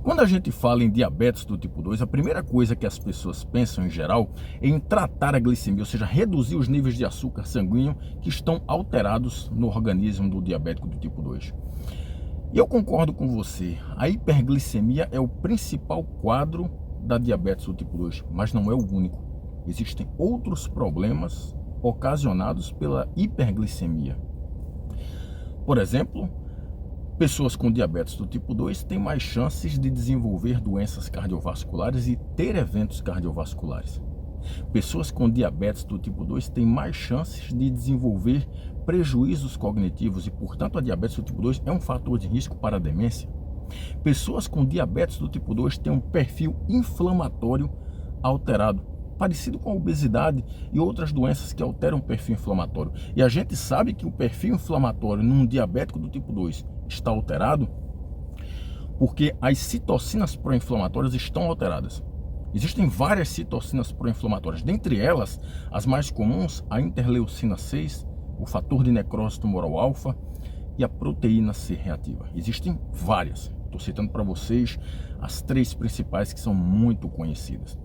Quando a gente fala em diabetes do tipo 2, a primeira coisa que as pessoas pensam em geral é em tratar a glicemia, ou seja, reduzir os níveis de açúcar sanguíneo que estão alterados no organismo do diabético do tipo 2. E eu concordo com você, a hiperglicemia é o principal quadro da diabetes do tipo 2, mas não é o único. Existem outros problemas ocasionados pela hiperglicemia. Por exemplo, pessoas com diabetes do tipo 2 têm mais chances de desenvolver doenças cardiovasculares e ter eventos cardiovasculares. Pessoas com diabetes do tipo 2 têm mais chances de desenvolver prejuízos cognitivos e, portanto, a diabetes do tipo 2 é um fator de risco para a demência. Pessoas com diabetes do tipo 2 têm um perfil inflamatório alterado, parecido com a obesidade e outras doenças que alteram o perfil inflamatório. E a gente sabe que o perfil inflamatório num diabético do tipo 2 está alterado porque as citocinas pró-inflamatórias estão alteradas. Existem várias citocinas pró-inflamatórias, dentre elas, as mais comuns, a interleucina 6, o fator de necrose tumoral alfa e a proteína C reativa. Existem várias, estou citando para vocês as 3 principais que são muito conhecidas.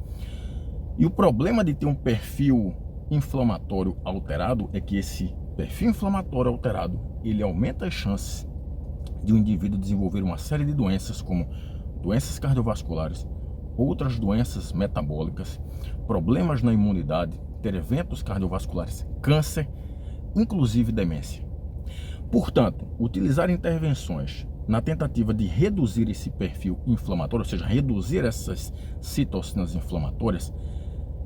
E o problema de ter um perfil inflamatório alterado é que esse perfil inflamatório alterado, ele aumenta as chances de um indivíduo desenvolver uma série de doenças como doenças cardiovasculares, outras doenças metabólicas, problemas na imunidade, ter eventos cardiovasculares, câncer, inclusive demência. Portanto, utilizar intervenções na tentativa de reduzir esse perfil inflamatório, ou seja, reduzir essas citocinas inflamatórias,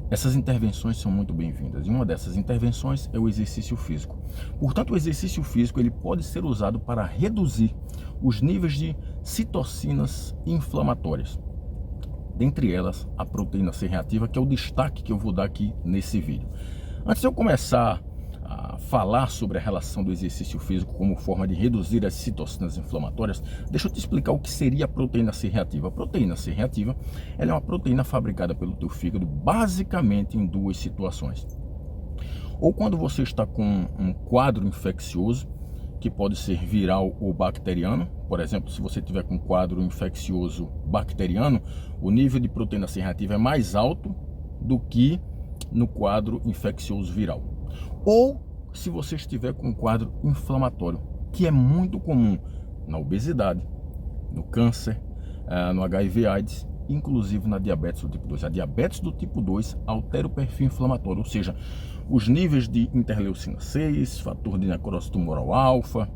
essas intervenções são muito bem-vindas. E uma dessas intervenções é o exercício físico. Portanto, o exercício físico ele pode ser usado para reduzir os níveis de citocinas inflamatórias. Dentre elas, a proteína C reativa, que é o destaque que eu vou dar aqui nesse vídeo. Antes de eu começar a falar sobre a relação do exercício físico como forma de reduzir as citocinas inflamatórias, deixa eu te explicar o que seria a proteína C reativa. A proteína C reativa ela é uma proteína fabricada pelo teu fígado basicamente em 2 situações. Ou quando você está com um quadro infeccioso, que pode ser viral ou bacteriano. Por exemplo, se você tiver com um quadro infeccioso bacteriano, o nível de proteína C reativa é mais alto do que no quadro infeccioso viral. Ou se você estiver com um quadro inflamatório, que é muito comum na obesidade, no câncer, no HIV/AIDS, inclusive na diabetes do tipo 2. A diabetes do tipo 2 altera o perfil inflamatório, ou seja, os níveis de interleucina 6, fator de necrose tumoral alfa,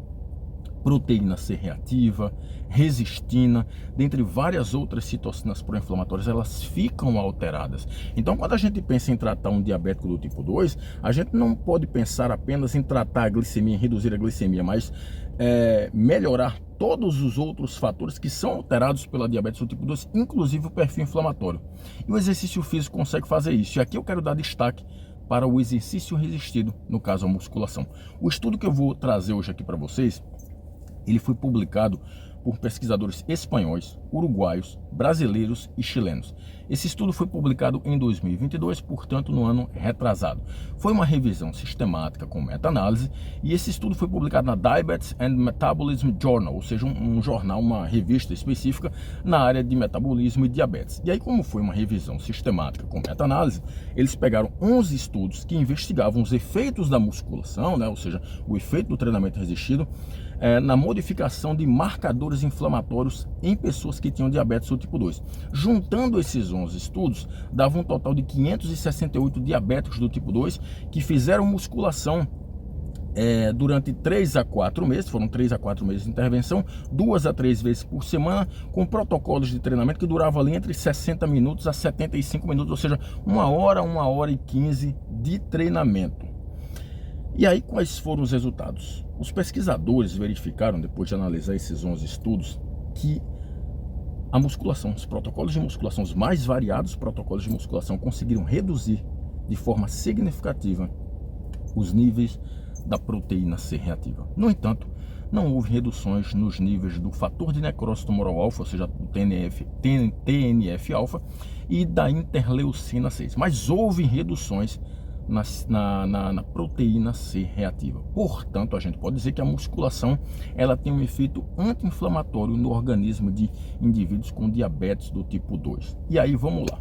proteína C reativa, resistina, dentre várias outras citocinas pró-inflamatórias, elas ficam alteradas. Então, quando a gente pensa em tratar um diabético do tipo 2, a gente não pode pensar apenas em tratar a glicemia, em reduzir a glicemia, mas melhorar todos os outros fatores que são alterados pela diabetes do tipo 2, inclusive o perfil inflamatório. E o exercício físico consegue fazer isso. E aqui eu quero dar destaque para o exercício resistido, no caso a musculação. O estudo que eu vou trazer hoje aqui para vocês, ele foi publicado por pesquisadores espanhóis, uruguaios, brasileiros e chilenos. Esse estudo foi publicado em 2022, portanto no ano retrasado. Foi uma revisão sistemática com meta-análise e esse estudo foi publicado na Diabetes and Metabolism Journal, ou seja, um jornal, uma revista específica na área de metabolismo e diabetes. E aí, como foi uma revisão sistemática com meta-análise, eles pegaram 11 estudos que investigavam os efeitos da musculação, ou seja, o efeito do treinamento resistido, na modificação de marcadores inflamatórios em pessoas que tinham diabetes do tipo 2. Juntando esses 11 estudos, dava um total de 568 diabéticos do tipo 2 que fizeram musculação durante 3 a 4 meses, foram 3 a 4 meses de intervenção, 2 a 3 vezes por semana, com protocolos de treinamento que duravam ali entre 60 minutos a 75 minutos, ou seja, 1 hora e 15 de treinamento. E aí, quais foram os resultados? Os pesquisadores verificaram, depois de analisar esses 11 estudos, que a musculação, os protocolos de musculação, os mais variados protocolos de musculação, conseguiram reduzir de forma significativa os níveis da proteína C reativa. No entanto, não houve reduções nos níveis do fator de necrose tumoral alfa, ou seja, o TNF-alfa, e da interleucina 6, mas houve reduções na proteína C reativa. Portanto, a gente pode dizer que a musculação ela tem um efeito anti-inflamatório no organismo de indivíduos com diabetes do tipo 2. E aí, vamos lá.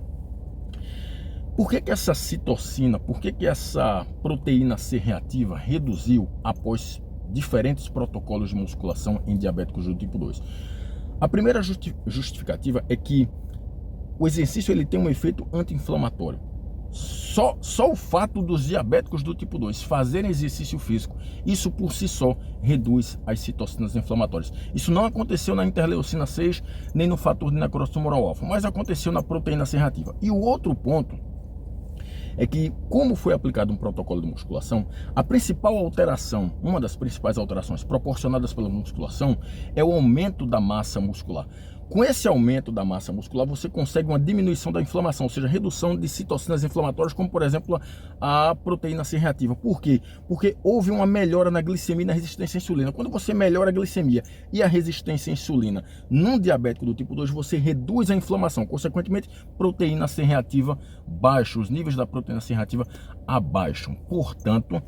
Por que essa citocina, por que essa proteína C reativa reduziu após diferentes protocolos de musculação em diabéticos do tipo 2? A primeira justificativa é que o exercício ele tem um efeito anti-inflamatório. Só o fato dos diabéticos do tipo 2 fazerem exercício físico, isso por si só reduz as citocinas inflamatórias. Isso não aconteceu na interleucina 6, nem no fator de necrose tumoral alfa, mas aconteceu na proteína C reativa. E o outro ponto é que, como foi aplicado um protocolo de musculação, a principal alteração, uma das principais alterações proporcionadas pela musculação é o aumento da massa muscular. Com esse aumento da massa muscular, você consegue uma diminuição da inflamação, ou seja, redução de citocinas inflamatórias, como por exemplo a proteína C reativa. Por quê? Porque houve uma melhora na glicemia e na resistência à insulina. Quando você melhora a glicemia e a resistência à insulina num diabético do tipo 2, você reduz a inflamação. Consequentemente, proteína C reativa baixa, os níveis da proteína C reativa abaixam. Portanto,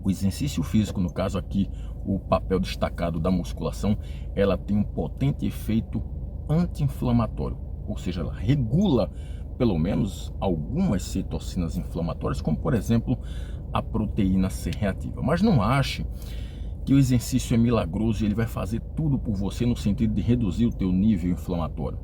o exercício físico, no caso aqui, o papel destacado da musculação, ela tem um potente efeito anti-inflamatório, ou seja, ela regula pelo menos algumas citocinas inflamatórias, como por exemplo a proteína C reativa. Mas não ache que o exercício é milagroso e ele vai fazer tudo por você no sentido de reduzir o teu nível inflamatório.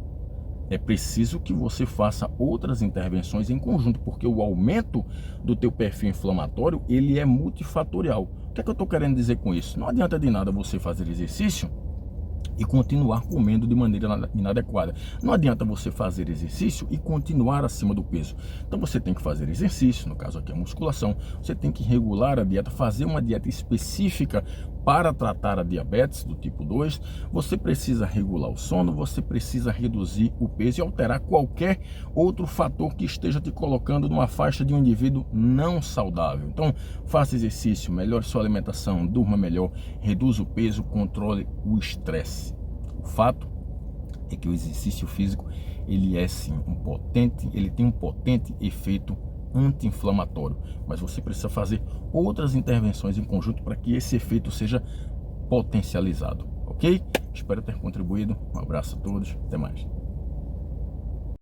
É preciso que você faça outras intervenções em conjunto, porque o aumento do teu perfil inflamatório, ele é multifatorial. O que é que eu estou querendo dizer com isso? Não adianta de nada você fazer exercício e continuar comendo de maneira inadequada. Não adianta você fazer exercício e continuar acima do peso. Então você tem que fazer exercício, no caso aqui a musculação, você tem que regular a dieta, fazer uma dieta específica para tratar a diabetes do tipo 2, você precisa regular o sono, você precisa reduzir o peso e alterar qualquer outro fator que esteja te colocando numa faixa de um indivíduo não saudável. Então, faça exercício, melhore sua alimentação, durma melhor, reduza o peso, controle o estresse. O fato é que o exercício físico, ele é sim ele tem um potente efeito anti-inflamatório, mas você precisa fazer outras intervenções em conjunto para que esse efeito seja potencializado, ok? Espero ter contribuído. Um abraço a todos, até mais.